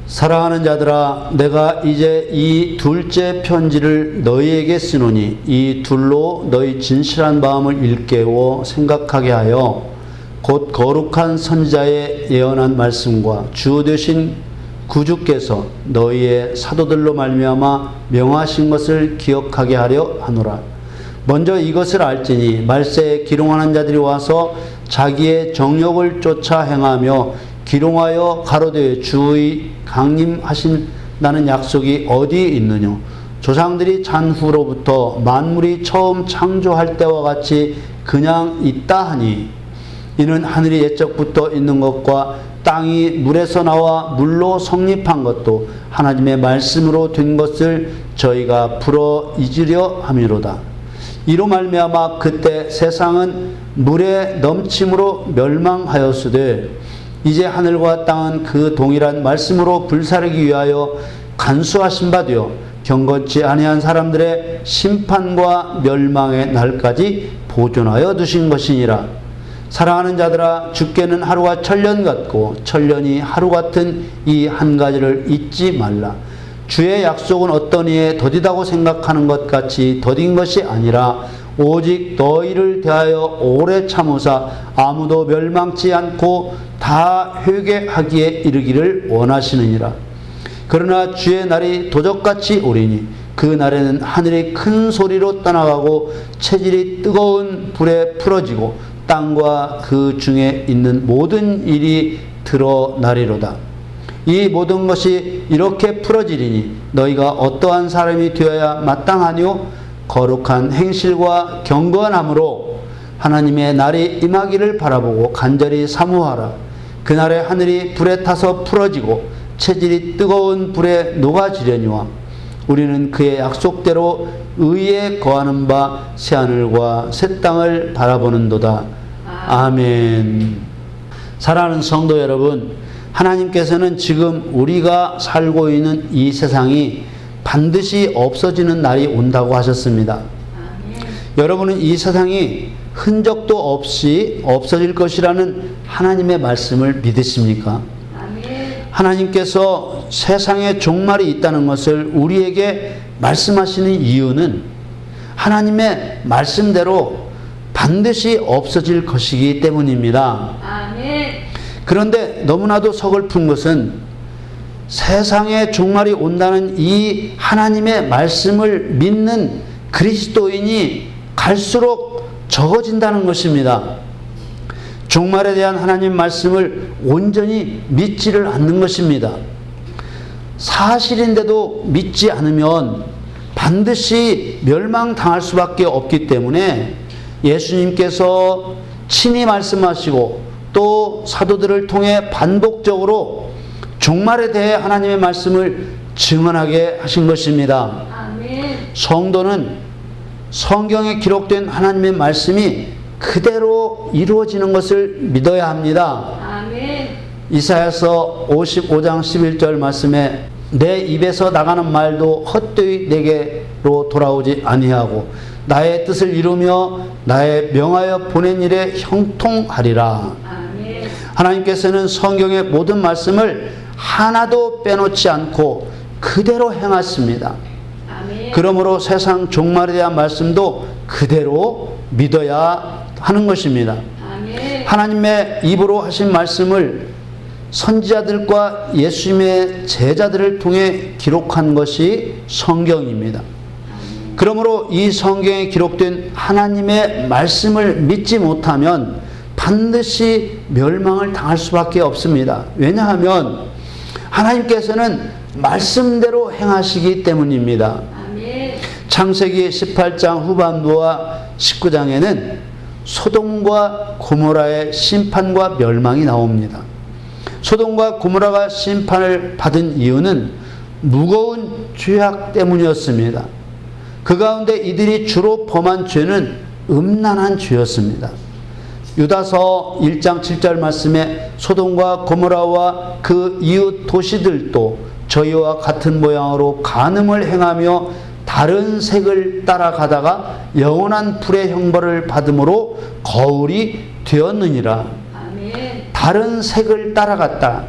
사랑하는 자들아, 내가 이제 이 둘째 편지를 너희에게 쓰노니 이 둘로 너희 진실한 마음을 일깨워 생각하게 하여 곧 거룩한 선지자의 예언한 말씀과 주 되신 구주께서 너희의 사도들로 말미암아 명하신 것을 기억하게 하려 하노라. 먼저 이것을 알지니 말세에 기롱하는 자들이 와서 자기의 정욕을 쫓아 행하며 기롱하여 가로되 주의 강림하신다는 약속이 어디에 있느냐. 조상들이 잔 후로부터 만물이 처음 창조할 때와 같이 그냥 있다 하니 이는 하늘이 옛적부터 있는 것과 땅이 물에서 나와 물로 성립한 것도 하나님의 말씀으로 된 것을 저희가 풀어 잊으려 함이로다. 이로 말미암아 그때 세상은 물의 넘침으로 멸망하였으되 이제 하늘과 땅은 그 동일한 말씀으로 불사르기 위하여 간수하신 바 되어 경건치 아니한 사람들의 심판과 멸망의 날까지 보존하여 두신 것이니라. 사랑하는 자들아, 주께는 하루가 천년 같고 천년이 하루 같은 이 한 가지를 잊지 말라. 주의 약속은 어떤 이에 더디다고 생각하는 것 같이 더딘 것이 아니라 오직 너희를 대하여 오래 참으사 아무도 멸망치 않고 다 회개하기에 이르기를 원하시느니라. 그러나 주의 날이 도적같이 오리니 그 날에는 하늘이 큰 소리로 떠나가고 체질이 뜨거운 불에 풀어지고 땅과 그 중에 있는 모든 일이 드러나리로다. 이 모든 것이 이렇게 풀어지리니 너희가 어떠한 사람이 되어야 마땅하뇨? 거룩한 행실과 경건함으로 하나님의 날이 임하기를 바라보고 간절히 사모하라. 그날에 하늘이 불에 타서 풀어지고 체질이 뜨거운 불에 녹아지려니와 우리는 그의 약속대로 의에 거하는 바 새하늘과 새 땅을 바라보는도다. 아멘. 사랑하는 성도 여러분, 하나님께서는 지금 우리가 살고 있는 이 세상이 반드시 없어지는 날이 온다고 하셨습니다. 아멘. 여러분은 이 세상이 흔적도 없이 없어질 것이라는 하나님의 말씀을 믿으십니까? 아멘. 하나님께서 세상에 종말이 있다는 것을 우리에게 말씀하시는 이유는 하나님의 말씀대로 반드시 없어질 것이기 때문입니다. 아멘. 그런데 너무나도 서글픈 것은 세상에 종말이 온다는 이 하나님의 말씀을 믿는 그리스도인이 갈수록 적어진다는 것입니다. 종말에 대한 하나님 말씀을 온전히 믿지를 않는 것입니다. 사실인데도 믿지 않으면 반드시 멸망당할 수밖에 없기 때문에 예수님께서 친히 말씀하시고 또 사도들을 통해 반복적으로 종말에 대해 하나님의 말씀을 증언하게 하신 것입니다. 아멘. 성도는 성경에 기록된 하나님의 말씀이 그대로 이루어지는 것을 믿어야 합니다. 아멘. 이사야서 55장 11절 말씀에 내 입에서 나가는 말도 헛되이 내게로 돌아오지 아니하고 나의 뜻을 이루며 나의 명하여 보낸 일에 형통하리라. 아멘. 하나님께서는 성경의 모든 말씀을 하나도 빼놓지 않고 그대로 행하십니다. 아멘. 그러므로 세상 종말에 대한 말씀도 그대로 믿어야 하는 것입니다. 아멘. 하나님의 입으로 하신 말씀을 선지자들과 예수님의 제자들을 통해 기록한 것이 성경입니다. 아멘. 그러므로 이 성경에 기록된 하나님의 말씀을 믿지 못하면 반드시 멸망을 당할 수밖에 없습니다. 왜냐하면 하나님께서는 말씀대로 행하시기 때문입니다. 아멘. 창세기 18장 후반부와 19장에는 소돔과 고모라의 심판과 멸망이 나옵니다. 소돔과 고모라가 심판을 받은 이유는 무거운 죄악 때문이었습니다. 그 가운데 이들이 주로 범한 죄는 음란한 죄였습니다. 유다서 1장 7절 말씀에 소돔과 고모라와 그 이웃 도시들도 저희와 같은 모양으로 간음을 행하며 다른 색을 따라가다가 영원한 불의 형벌을 받음으로 거울이 되었느니라. 아멘. 다른 색을 따라갔다.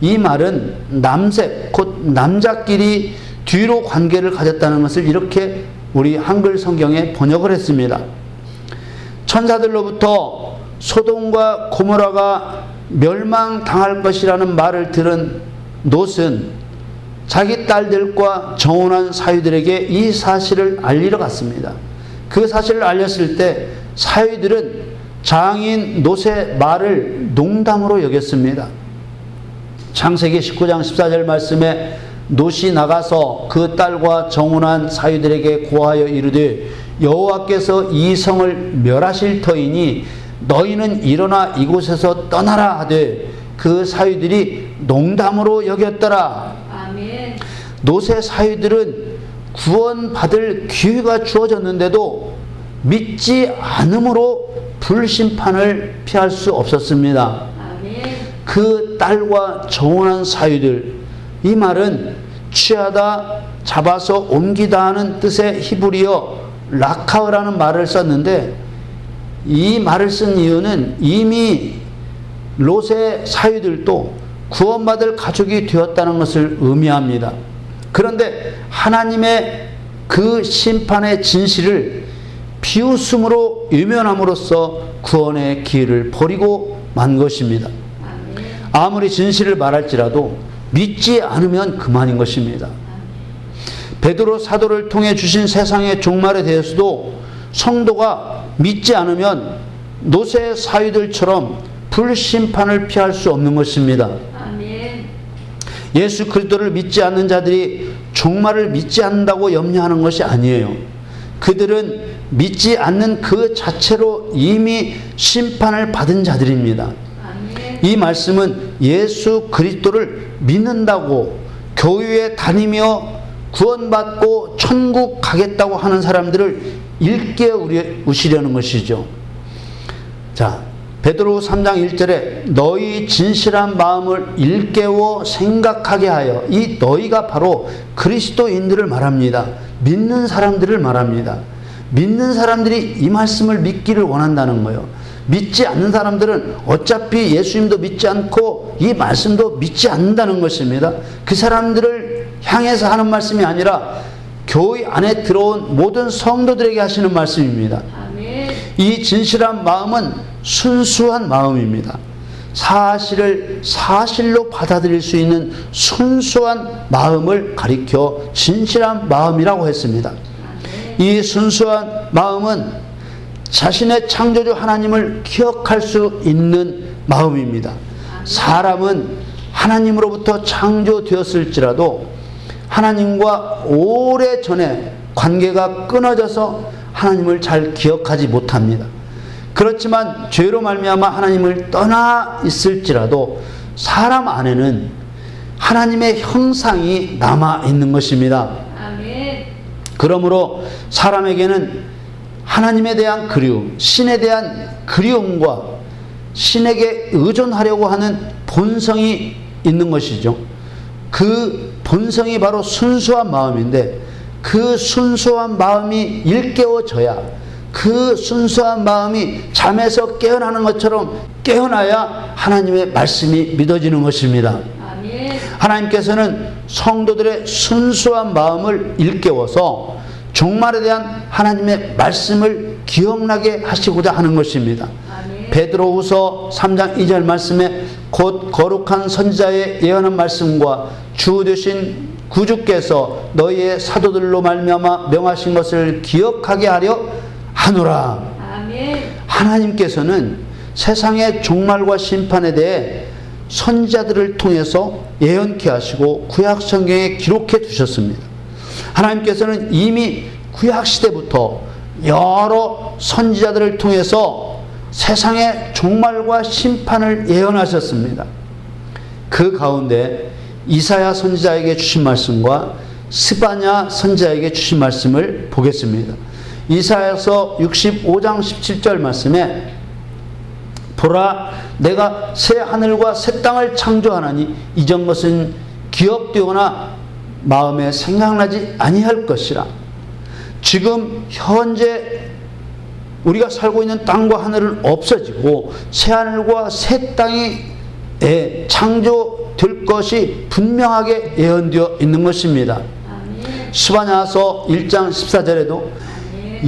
이 말은 남색, 곧 남자끼리 뒤로 관계를 가졌다는 것을 이렇게 우리 한글 성경에 번역을 했습니다. 천사들로부터 소돔과 고모라가 멸망당할 것이라는 말을 들은 롯은 자기 딸들과 정혼한 사위들에게 이 사실을 알리러 갔습니다. 그 사실을 알렸을 때 사위들은 장인 롯의 말을 농담으로 여겼습니다. 창세기 19장 14절 말씀에 롯이 나가서 그 딸과 정혼한 사위들에게 고하여 이르되 여호와께서 이 성을 멸하실 터이니 너희는 일어나 이곳에서 떠나라 하되 그 사위들이 농담으로 여겼더라. 아멘. 롯의 사위들은 구원받을 기회가 주어졌는데도 믿지 않음으로 불심판을 피할 수 없었습니다. 아멘. 그 딸과 정혼한 사위들, 이 말은 취하다, 잡아서 옮기다 하는 뜻의 히브리어 라카흐라는 말을 썼는데, 이 말을 쓴 이유는 이미 롯의 사위들도 구원받을 가족이 되었다는 것을 의미합니다. 그런데 하나님의 그 심판의 진실을 비웃음으로 유면함으로써 구원의 기회를 버리고 만 것입니다. 아무리 진실을 말할지라도 믿지 않으면 그만인 것입니다. 베드로 사도를 통해 주신 세상의 종말에 대해서도 성도가 믿지 않으면 롯의 사위들처럼 불심판을 피할 수 없는 것입니다. 아멘. 예수 그리스도를 믿지 않는 자들이 종말을 믿지 않는다고 염려하는 것이 아니에요. 그들은 믿지 않는 그 자체로 이미 심판을 받은 자들입니다. 아멘. 이 말씀은 예수 그리스도를 믿는다고 교회에 다니며 구원받고 천국 가겠다고 하는 사람들을 일깨우시려는 것이죠. 자, 베드로 3장 1절에 너희 진실한 마음을 일깨워 생각하게 하여, 이 너희가 바로 그리스도인들을 말합니다. 믿는 사람들을 말합니다. 믿는 사람들이 이 말씀을 믿기를 원한다는 거예요. 믿지 않는 사람들은 어차피 예수님도 믿지 않고 이 말씀도 믿지 않는다는 것입니다. 그 사람들을 향해서 하는 말씀이 아니라 교회 안에 들어온 모든 성도들에게 하시는 말씀입니다. 아멘. 이 진실한 마음은 순수한 마음입니다. 사실을 사실로 받아들일 수 있는 순수한 마음을 가리켜 진실한 마음이라고 했습니다. 이 순수한 마음은 자신의 창조주 하나님을 기억할 수 있는 마음입니다. 사람은 하나님으로부터 창조되었을지라도 하나님과 오래전에 관계가 끊어져서 하나님을 잘 기억하지 못합니다. 그렇지만 죄로 말미암아 하나님을 떠나 있을지라도 사람 안에는 하나님의 형상이 남아 있는 것입니다. 아멘. 그러므로 사람에게는 하나님에 대한 그리움, 신에 대한 그리움과 신에게 의존하려고 하는 본성이 있는 것이죠. 그 본성이 바로 순수한 마음인데, 그 순수한 마음이 일깨워져야, 그 순수한 마음이 잠에서 깨어나는 것처럼 깨어나야 하나님의 말씀이 믿어지는 것입니다. 아멘. 하나님께서는 성도들의 순수한 마음을 일깨워서 종말에 대한 하나님의 말씀을 기억나게 하시고자 하는 것입니다. 아멘. 베드로후서 3장 2절 말씀에 곧 거룩한 선지자의 예언한 말씀과 주 되신 구주께서 너희의 사도들로 말미암아 명하신 것을 기억하게 하려 하노라. 아멘. 하나님께서는 세상의 종말과 심판에 대해 선지자들을 통해서 예언케 하시고 구약 성경에 기록해 두셨습니다. 하나님께서는 이미 구약 시대부터 여러 선지자들을 통해서 세상의 종말과 심판을 예언하셨습니다. 그 가운데 이사야 선지자에게 주신 말씀과 스바냐 선지자에게 주신 말씀을 보겠습니다. 이사야서 65장 17절 말씀에 보라, 내가 새 하늘과 새 땅을 창조하나니 이전 것은 기억되거나 마음에 생각나지 아니할 것이라. 지금 현재 우리가 살고 있는 땅과 하늘은 없어지고 새 하늘과 새 땅이 창조될 것이 분명하게 예언되어 있는 것입니다. 아멘. 스바냐서 1장 14절에도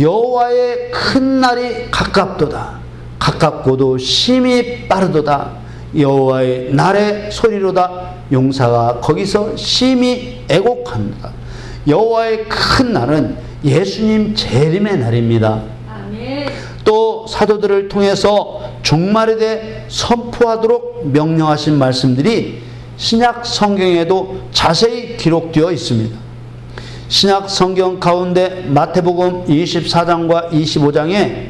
여호와의 큰 날이 가깝도다. 가깝고도 심히 빠르도다. 여호와의 날의 소리로다. 용사가 거기서 심히 애곡합니다. 여호와의 큰 날은 예수님 재림의 날입니다. 아멘. 또 사도들을 통해서 종말에 대해 선포하도록 명령하신 말씀들이 신약 성경에도 자세히 기록되어 있습니다. 신약 성경 가운데 마태복음 24장과 25장에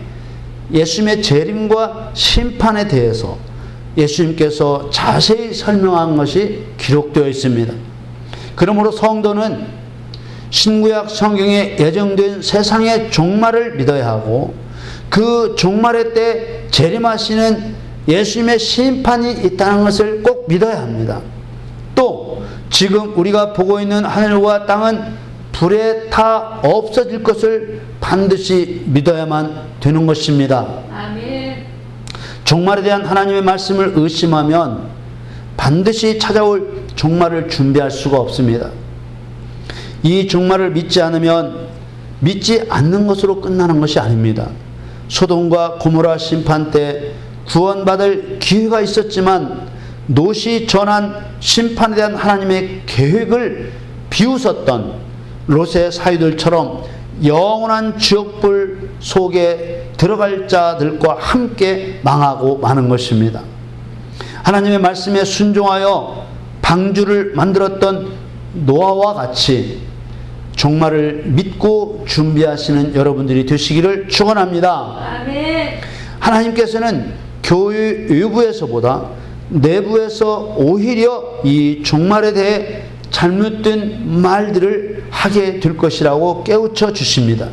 예수님의 재림과 심판에 대해서 예수님께서 자세히 설명한 것이 기록되어 있습니다. 그러므로 성도는 신구약 성경에 예정된 세상의 종말을 믿어야 하고 그 종말의 때 재림하시는 예수님의 심판이 있다는 것을 꼭 믿어야 합니다. 또 지금 우리가 보고 있는 하늘과 땅은 불에 타 없어질 것을 반드시 믿어야만 되는 것입니다. 아멘. 종말에 대한 하나님의 말씀을 의심하면 반드시 찾아올 종말을 준비할 수가 없습니다. 이 종말을 믿지 않으면 믿지 않는 것으로 끝나는 것이 아닙니다. 소돔과 고모라 심판 때 구원받을 기회가 있었지만 노시 전한 심판에 대한 하나님의 계획을 비웃었던 롯의 사위들처럼 영원한 지옥불 속에 들어갈 자들과 함께 망하고 마는 것입니다. 하나님의 말씀에 순종하여 방주를 만들었던 노아와 같이 종말을 믿고 준비하시는 여러분들이 되시기를 축원합니다. 아멘. 하나님께서는 교회 외부에서보다 내부에서 오히려 이 종말에 대해 잘못된 말들을 하게 될 것이라고 깨우쳐 주십니다.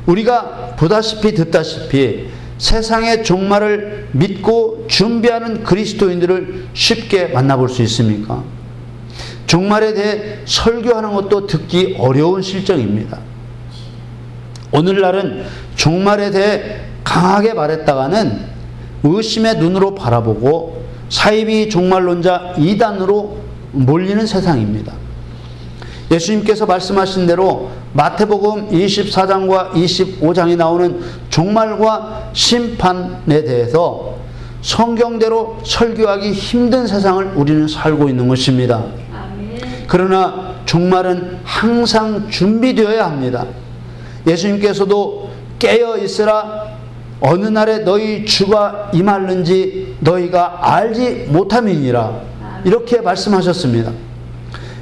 우리가 보다시피 듣다시피 세상의 종말을 믿고 준비하는 그리스도인들을 쉽게 만나볼 수 있습니까? 종말에 대해 설교하는 것도 듣기 어려운 실정입니다. 오늘날은 종말에 대해 강하게 말했다가는 의심의 눈으로 바라보고 사이비 종말론자 이단으로 몰리는 세상입니다. 예수님께서 말씀하신 대로 마태복음 24장과 25장에 나오는 종말과 심판에 대해서 성경대로 설교하기 힘든 세상을 우리는 살고 있는 것입니다. 그러나 종말은 항상 준비되어야 합니다. 예수님께서도 깨어 있으라 어느 날에 너희 주가 임하는지 너희가 알지 못함이니라 이렇게 말씀하셨습니다.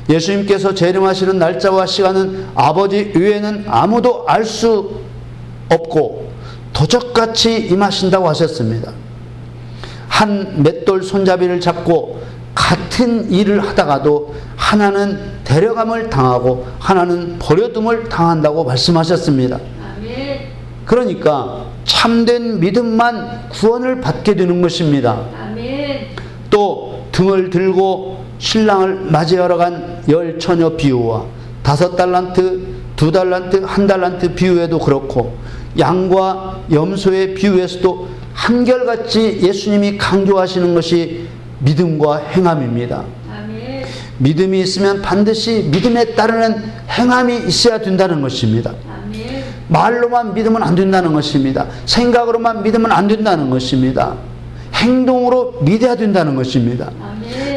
예수님께서 재림하시는 날짜와 시간은 아버지 외에는 아무도 알 수 없고 도적같이 임하신다고 하셨습니다. 한 맷돌 손잡이를 잡고 같은 일을 하다가도 하나는 데려감을 당하고 하나는 버려둠을 당한다고 말씀하셨습니다. 그러니까 참된 믿음만 구원을 받게 되는 것입니다. 또 등을 들고 신랑을 맞이하러 간 10처녀 비유와 5달란트, 2달란트, 1달란트 비유에도 그렇고 양과 염소의 비유에서도 한결같이 예수님이 강조하시는 것이 믿음과 행함입니다. 믿음이 있으면 반드시 믿음에 따르는 행함이 있어야 된다는 것입니다. 말로만 믿으면 안 된다는 것입니다. 생각으로만 믿으면 안 된다는 것입니다. 행동으로 믿어야 된다는 것입니다.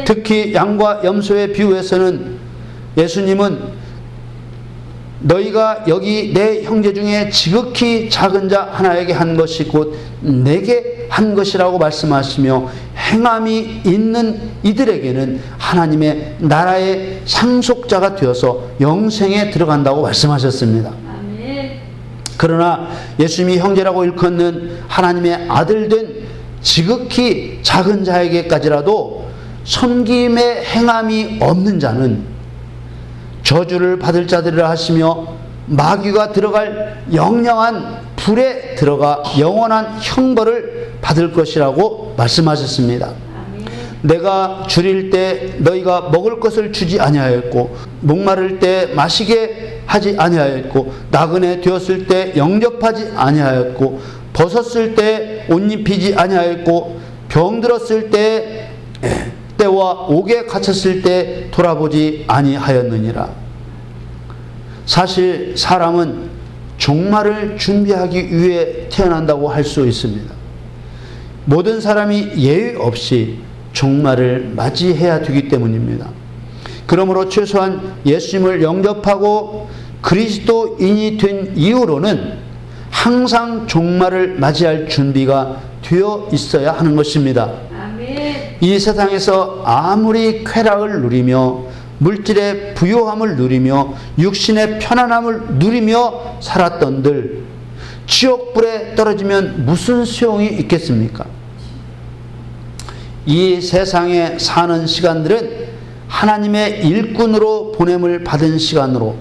특히 양과 염소의 비유에서는 예수님은 너희가 여기 내 형제 중에 지극히 작은 자 하나에게 한 것이 곧 내게 한 것이라고 말씀하시며 행함이 있는 이들에게는 하나님의 나라의 상속자가 되어서 영생에 들어간다고 말씀하셨습니다. 그러나 예수님이 형제라고 일컫는 하나님의 아들된 지극히 작은 자에게까지라도 섬김의 행함이 없는 자는 저주를 받을 자들이라 하시며 마귀가 들어갈 영영한 불에 들어가 영원한 형벌을 받을 것이라고 말씀하셨습니다. 내가 줄일 때 너희가 먹을 것을 주지 아니하였고 목마를 때 마시게 하지 아니하였고 나그네 되었을 때 영접하지 아니하였고 벗었을 때 옷 입히지 아니하였고 병들었을 때 때와 옥에 갇혔을 때 돌아보지 아니하였느니라. 사실 사람은 종말을 준비하기 위해 태어난다고 할 수 있습니다. 모든 사람이 예외 없이 종말을 맞이해야 되기 때문입니다. 그러므로 최소한 예수님을 영접하고 그리스도인이 된 이후로는 항상 종말을 맞이할 준비가 되어 있어야 하는 것입니다. 아멘. 이 세상에서 아무리 쾌락을 누리며 물질의 부요함을 누리며 육신의 편안함을 누리며 살았던들 지옥불에 떨어지면 무슨 소용이 있겠습니까? 이 세상에 사는 시간들은 하나님의 일꾼으로 보냄을 받은 시간으로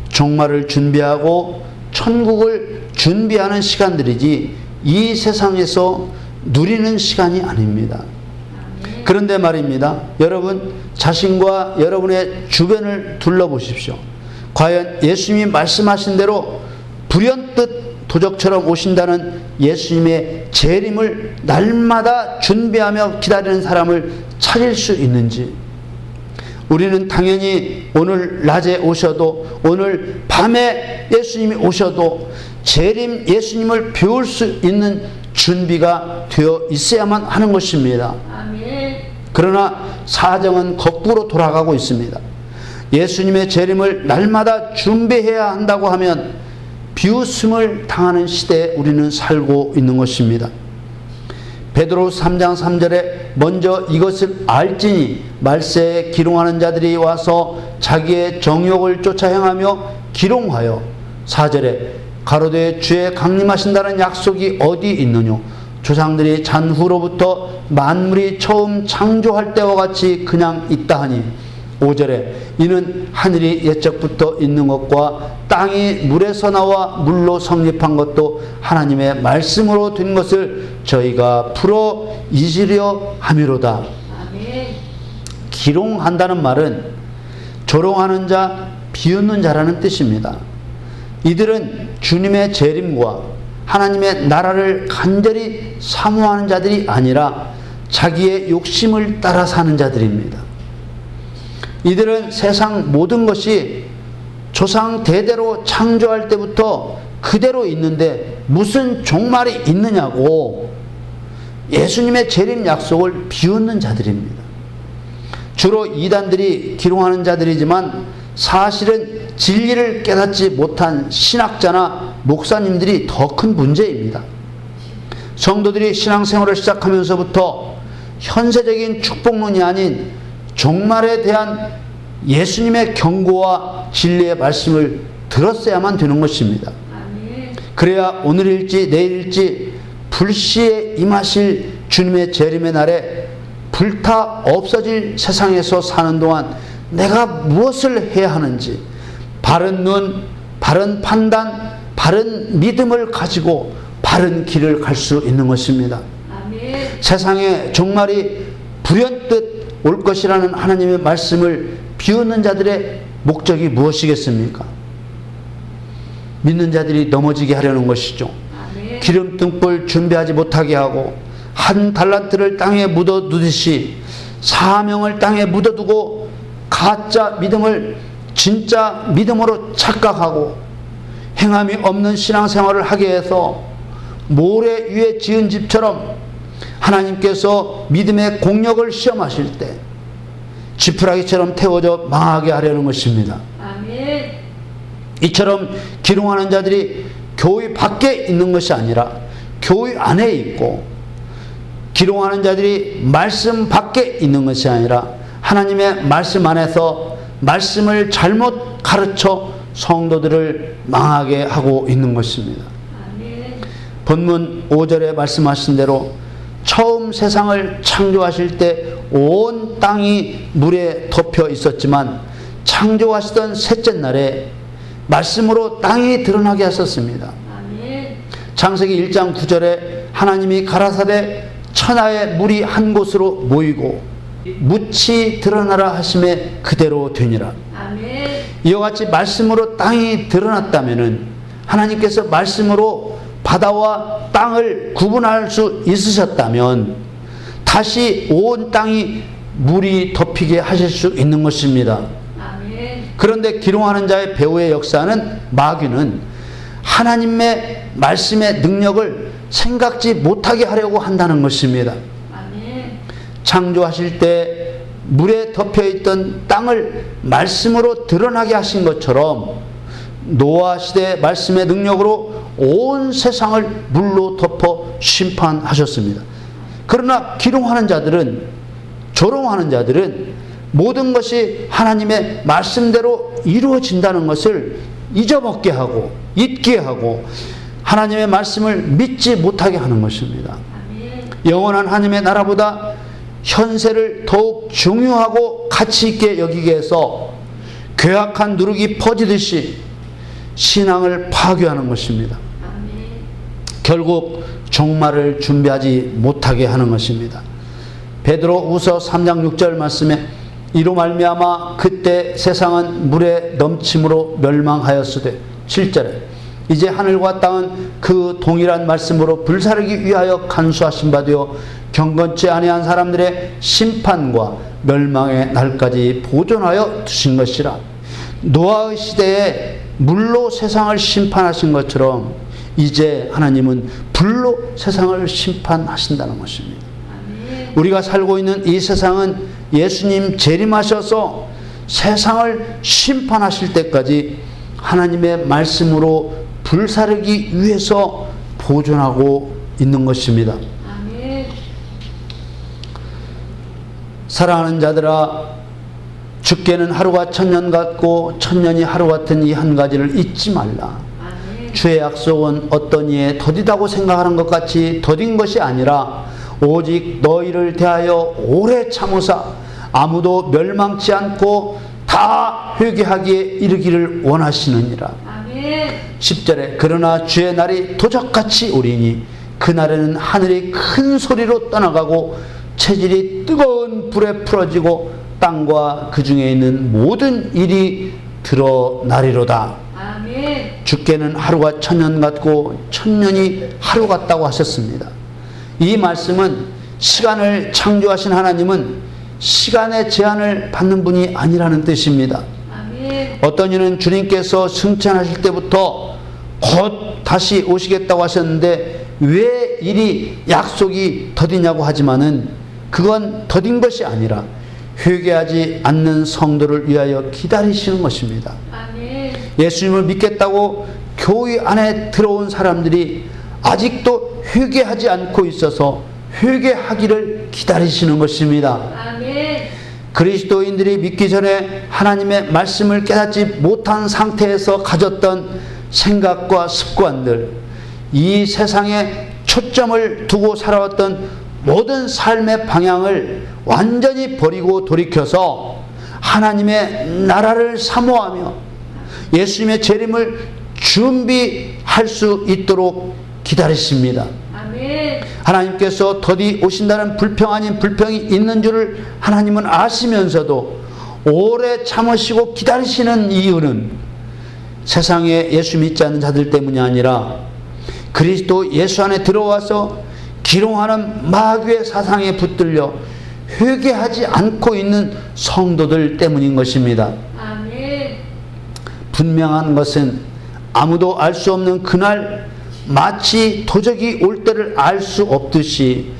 종말을 준비하고 천국을 준비하는 시간들이지 이 세상에서 누리는 시간이 아닙니다. 그런데 말입니다. 여러분 자신과 여러분의 주변을 둘러보십시오. 과연 예수님이 말씀하신 대로 불현듯 도적처럼 오신다는 예수님의 재림을 날마다 준비하며 기다리는 사람을 찾을 수 있는지. 우리는 당연히 오늘 낮에 오셔도 오늘 밤에 예수님이 오셔도 재림 예수님을 배울 수 있는 준비가 되어 있어야만 하는 것입니다. 아멘. 그러나 사정은 거꾸로 돌아가고 있습니다. 예수님의 재림을 날마다 준비해야 한다고 하면 비웃음을 당하는 시대에 우리는 살고 있는 것입니다. 베드로 3장 3절에 먼저 이것을 알지니 말세에 기롱하는 자들이 와서 자기의 정욕을 쫓아 행하며 기롱하여 4절에 가로되 주의 강림하신다는 약속이 어디 있느뇨 조상들이 잔후로부터 만물이 처음 창조할 때와 같이 그냥 있다 하니 5절에 이는 하늘이 옛적부터 있는 것과 땅이 물에서 나와 물로 성립한 것도 하나님의 말씀으로 된 것을 저희가 풀어 잊으려 함이로다. 아멘. 기롱한다는 말은 조롱하는 자, 비웃는 자라는 뜻입니다. 이들은 주님의 재림과 하나님의 나라를 간절히 사모하는 자들이 아니라 자기의 욕심을 따라 사는 자들입니다. 이들은 세상 모든 것이 조상 대대로 창조할 때부터 그대로 있는데 무슨 종말이 있느냐고 예수님의 재림 약속을 비웃는 자들입니다. 주로 이단들이 기롱하는 자들이지만 사실은 진리를 깨닫지 못한 신학자나 목사님들이 더 큰 문제입니다. 성도들이 신앙생활을 시작하면서부터 현세적인 축복론이 아닌 종말에 대한 예수님의 경고와 진리의 말씀을 들었어야만 되는 것입니다. 아멘. 그래야 오늘일지 내일일지 불시에 임하실 주님의 재림의 날에 불타 없어질 세상에서 사는 동안 내가 무엇을 해야 하는지 바른 눈, 바른 판단, 바른 믿음을 가지고 바른 길을 갈 수 있는 것입니다. 아멘. 세상에 종말이 불현듯 올 것이라는 하나님의 말씀을 비웃는 자들의 목적이 무엇이겠습니까? 믿는 자들이 넘어지게 하려는 것이죠. 아멘. 기름등불 준비하지 못하게 하고 한 달란트를 땅에 묻어두듯이 사명을 땅에 묻어두고 가짜 믿음을 진짜 믿음으로 착각하고 행함이 없는 신앙생활을 하게 해서 모래 위에 지은 집처럼 하나님께서 믿음의 공력을 시험하실 때 지푸라기처럼 태워져 망하게 하려는 것입니다. 아멘. 이처럼 기롱하는 자들이 교회 밖에 있는 것이 아니라 교회 안에 있고 기롱하는 자들이 말씀 밖에 있는 것이 아니라 하나님의 말씀 안에서 말씀을 잘못 가르쳐 성도들을 망하게 하고 있는 것입니다. 아멘. 본문 5절에 말씀하신 대로 처음 세상을 창조하실 때 온 땅이 물에 덮여 있었지만 창조하시던 셋째 날에 말씀으로 땅이 드러나게 하셨습니다. 아멘. 창세기 1장 9절에 하나님이 가라사대 천하의 물이 한 곳으로 모이고 묻이 드러나라 하심에 그대로 되니라. 아멘. 이와 같이 말씀으로 땅이 드러났다면은 하나님께서 말씀으로 바다와 땅을 구분할 수 있으셨다면 다시 온 땅이 물이 덮이게 하실 수 있는 것입니다. 아멘. 그런데 기롱하는 자의 배후의 역사는 마귀는 하나님의 말씀의 능력을 생각지 못하게 하려고 한다는 것입니다. 아멘. 창조하실 때 물에 덮여있던 땅을 말씀으로 드러나게 하신 것처럼 노아 시대 말씀의 능력으로 온 세상을 물로 덮어 심판하셨습니다. 그러나 기롱하는 자들은, 조롱하는 자들은 모든 것이 하나님의 말씀대로 이루어진다는 것을 잊어먹게 하고 잊게 하고 하나님의 말씀을 믿지 못하게 하는 것입니다. 아멘. 영원한 하나님의 나라보다 현세를 더욱 중요하고 가치 있게 여기게 해서 괴악한 누룩이 퍼지듯이 신앙을 파괴하는 것입니다. 아멘. 결국 종말을 준비하지 못하게 하는 것입니다. 베드로후서 3장 6절 말씀에 이로 말미암아 그때 세상은 물의 넘침으로 멸망하였으되 7절에 이제 하늘과 땅은 그 동일한 말씀으로 불사르기 위하여 간수하신 바 되어 경건치 아니한 사람들의 심판과 멸망의 날까지 보존하여 두신 것이라. 노아의 시대에 물로 세상을 심판하신 것처럼 이제 하나님은 불로 세상을 심판하신다는 것입니다. 아멘. 우리가 살고 있는 이 세상은 예수님 재림하셔서 세상을 심판하실 때까지 하나님의 말씀으로 불사르기 위해서 보존하고 있는 것입니다. 아멘. 사랑하는 자들아, 죽게는 하루가 천년 같고 천년이 하루 같은 이 한 가지를 잊지 말라. 아멘. 주의 약속은 어떤 이에 더디다고 생각하는 것 같이 더딘 것이 아니라 오직 너희를 대하여 오래 참으사 아무도 멸망치 않고 다 회개하기에 이르기를 원하시느니라. 아멘. 10절에 그러나 주의 날이 도적같이 오리니 그날에는 하늘이 큰 소리로 떠나가고 체질이 뜨거운 불에 풀어지고 땅과 그 중에 있는 모든 일이 드러나리로다. 아멘. 주께는 하루가 천년 같고 천년이 하루 같다고 하셨습니다. 이 말씀은 시간을 창조하신 하나님은 시간의 제한을 받는 분이 아니라는 뜻입니다. 아멘. 어떤 이는 주님께서 승천하실 때부터 곧 다시 오시겠다고 하셨는데 왜 이리 약속이 더디냐고 하지만은 그건 더딘 것이 아니라 회개하지 않는 성도를 위하여 기다리시는 것입니다. 아멘. 예수님을 믿겠다고 교회 안에 들어온 사람들이 아직도 회개하지 않고 있어서 회개하기를 기다리시는 것입니다. 아멘. 그리스도인들이 믿기 전에 하나님의 말씀을 깨닫지 못한 상태에서 가졌던 생각과 습관들, 이 세상에 초점을 두고 살아왔던 모든 삶의 방향을 완전히 버리고 돌이켜서 하나님의 나라를 사모하며 예수님의 재림을 준비할 수 있도록 기다리십니다. 아멘. 하나님께서 더디 오신다는 불평 아닌 불평이 있는 줄을 하나님은 아시면서도 오래 참으시고 기다리시는 이유는 세상에 예수 믿지 않는 자들 때문이 아니라 그리스도 예수 안에 들어와서 기롱하는 마귀의 사상에 붙들려 회개하지 않고 있는 성도들 때문인 것입니다. 아멘. 분명한 것은 아무도 알 수 없는 그날 마치 도적이 올 때를 알 수 없듯이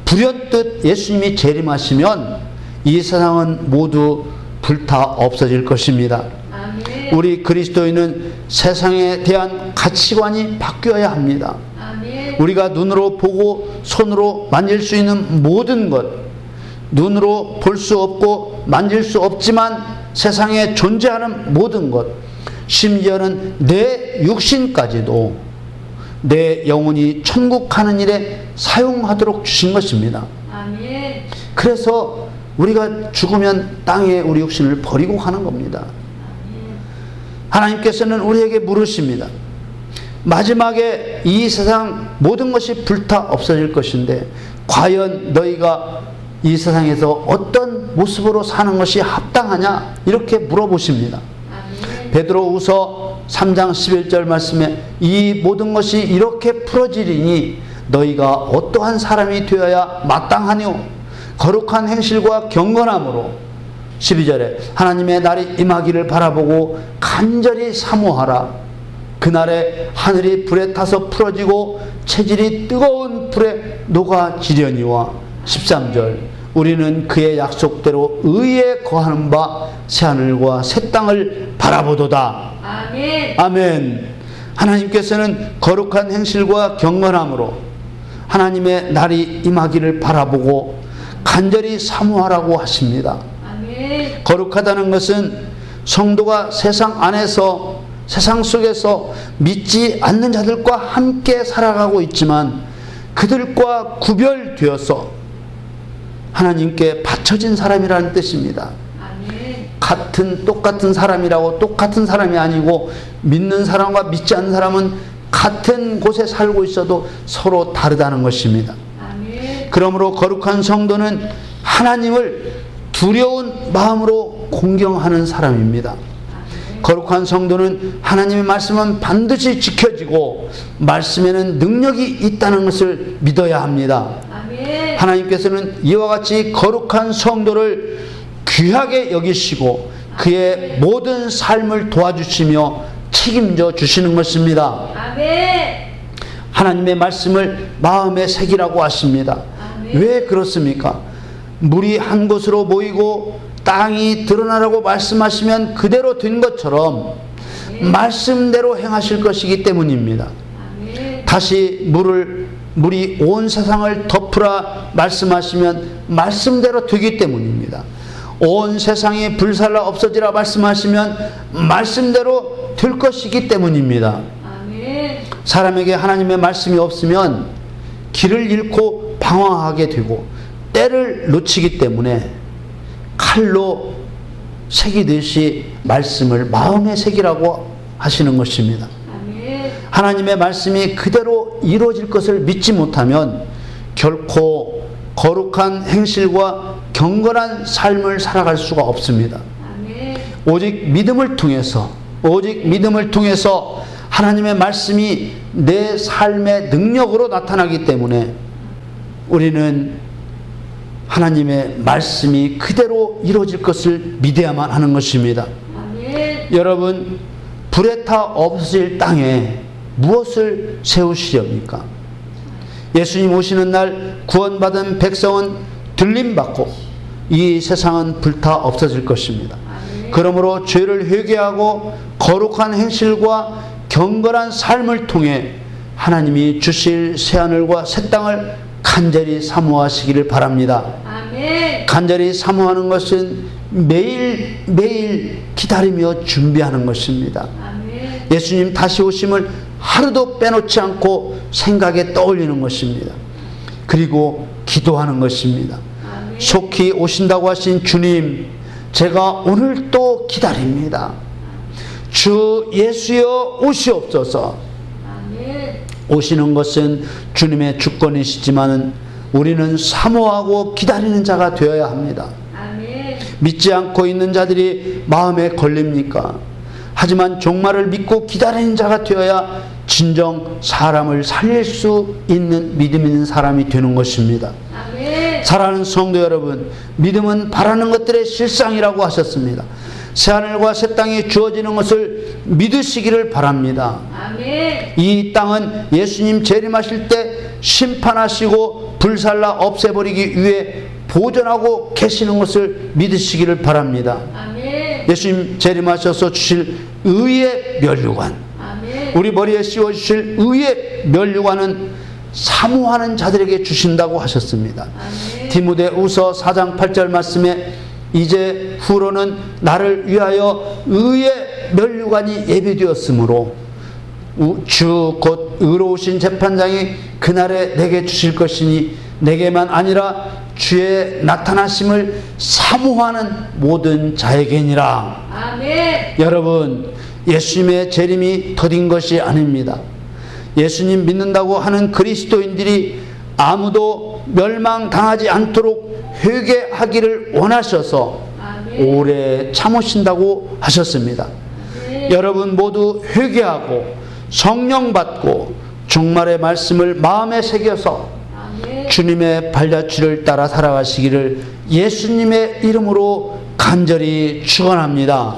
불현듯 예수님이 재림하시면 이 세상은 모두 불타 없어질 것입니다. 아멘. 우리 그리스도인은 세상에 대한 가치관이 바뀌어야 합니다. 아멘. 우리가 눈으로 보고 손으로 만질 수 있는 모든 것, 눈으로 볼 수 없고 만질 수 없지만 세상에 존재하는 모든 것, 심지어는 내 육신까지도 내 영혼이 천국 가는 일에 사용하도록 주신 것입니다. 아멘. 그래서 우리가 죽으면 땅에 우리 육신을 버리고 가는 겁니다. 아멘. 하나님께서는 우리에게 물으십니다. 마지막에 이 세상 모든 것이 불타 없어질 것인데 과연 너희가 이 세상에서 어떤 모습으로 사는 것이 합당하냐? 이렇게 물어보십니다. 아멘. 베드로후서 3장 11절 말씀에 이 모든 것이 이렇게 풀어지리니 너희가 어떠한 사람이 되어야 마땅하뇨? 거룩한 행실과 경건함으로 12절에 하나님의 날이 임하기를 바라보고 간절히 사모하라. 그날에 하늘이 불에 타서 풀어지고 체질이 뜨거운 불에 녹아지려니와 13절 우리는 그의 약속대로 의에 거하는 바 새하늘과 새 땅을 바라보도다. 아멘. 아멘. 하나님께서는 거룩한 행실과 경건함으로 하나님의 날이 임하기를 바라보고 간절히 사모하라고 하십니다. 아멘. 거룩하다는 것은 성도가 세상 안에서 세상 속에서 믿지 않는 자들과 함께 살아가고 있지만 그들과 구별되어서 하나님께 바쳐진 사람이라는 뜻입니다. 아멘. 똑같은 사람이라고 똑같은 사람이 아니고 믿는 사람과 믿지 않는 사람은 같은 곳에 살고 있어도 서로 다르다는 것입니다. 아멘. 그러므로 거룩한 성도는 하나님을 두려운 마음으로 공경하는 사람입니다. 거룩한 성도는 하나님의 말씀은 반드시 지켜지고 말씀에는 능력이 있다는 것을 믿어야 합니다. 아멘. 하나님께서는 이와 같이 거룩한 성도를 귀하게 여기시고 그의 모든 삶을 도와주시며 책임져 주시는 것입니다. 아멘. 하나님의 말씀을 마음에 새기라고 하십니다. 아멘. 왜 그렇습니까? 물이 한 곳으로 모이고 땅이 드러나라고 말씀하시면 그대로 된 것처럼 말씀대로 행하실 것이기 때문입니다. 아멘. 다시 물이 온 세상을 덮으라 말씀하시면 말씀대로 되기 때문입니다. 온 세상이 불살라 없어지라 말씀하시면 말씀대로 될 것이기 때문입니다. 아멘. 사람에게 하나님의 말씀이 없으면 길을 잃고 방황하게 되고 때를 놓치기 때문에 칼로 새기듯이 말씀을 마음에 새기라고 하시는 것입니다. 아멘. 하나님의 말씀이 그대로 이루어질 것을 믿지 못하면 결코 거룩한 행실과 경건한 삶을 살아갈 수가 없습니다. 아멘. 오직 믿음을 통해서 하나님의 말씀이 내 삶의 능력으로 나타나기 때문에 우리는 하나님의 말씀이 그대로 이루어질 것을 믿어야만 하는 것입니다. 아멘. 여러분, 불에 타 없어질 땅에 무엇을 세우시렵니까? 예수님 오시는 날 구원받은 백성은 들림받고 이 세상은 불타 없어질 것입니다. 아멘. 그러므로 죄를 회개하고 거룩한 행실과 경건한 삶을 통해 하나님이 주실 새하늘과 새 땅을 간절히 사모하시기를 바랍니다. 아멘. 간절히 사모하는 것은 매일매일 기다리며 준비하는 것입니다. 아멘. 예수님 다시 오심을 하루도 빼놓지 않고 생각에 떠올리는 것입니다. 그리고 기도하는 것입니다. 아멘. 속히 오신다고 하신 주님, 제가 오늘 또 기다립니다. 주 예수여 오시옵소서. 아멘. 오시는 것은 주님의 주권이시지만 우리는 사모하고 기다리는 자가 되어야 합니다. 아멘. 믿지 않고 있는 자들이 마음에 걸립니까? 하지만 종말을 믿고 기다리는 자가 되어야 진정 사람을 살릴 수 있는 믿음 있는 사람이 되는 것입니다. 아멘. 사랑하는 성도 여러분, 믿음은 바라는 것들의 실상이라고 하셨습니다. 새하늘과 새 땅이 주어지는 것을 믿으시기를 바랍니다. 아멘. 이 땅은 예수님 재림하실 때 심판하시고 불살라 없애버리기 위해 보존하고 계시는 것을 믿으시기를 바랍니다. 아멘. 예수님 재림하셔서 주실 의의 면류관, 아멘. 우리 머리에 씌워주실 의의 면류관은 사모하는 자들에게 주신다고 하셨습니다. 아멘. 디모데후서 4장 8절 말씀에 이제 후로는 나를 위하여 의의 면류관이 예비되었으므로 주 곧 의로우신 재판장이 그날에 내게 주실 것이니 내게만 아니라 주의 나타나심을 사모하는 모든 자에게니라. 아멘. 여러분, 예수님의 재림이 더딘 것이 아닙니다. 예수님 믿는다고 하는 그리스도인들이 아무도 멸망당하지 않도록 회개하기를 원하셔서 아멘. 오래 참으신다고 하셨습니다. 아멘. 여러분 모두 회개하고 성령 받고 종말의 말씀을 마음에 새겨서 아멘. 주님의 발자취를 따라 살아가시기를 예수님의 이름으로 간절히 축원합니다.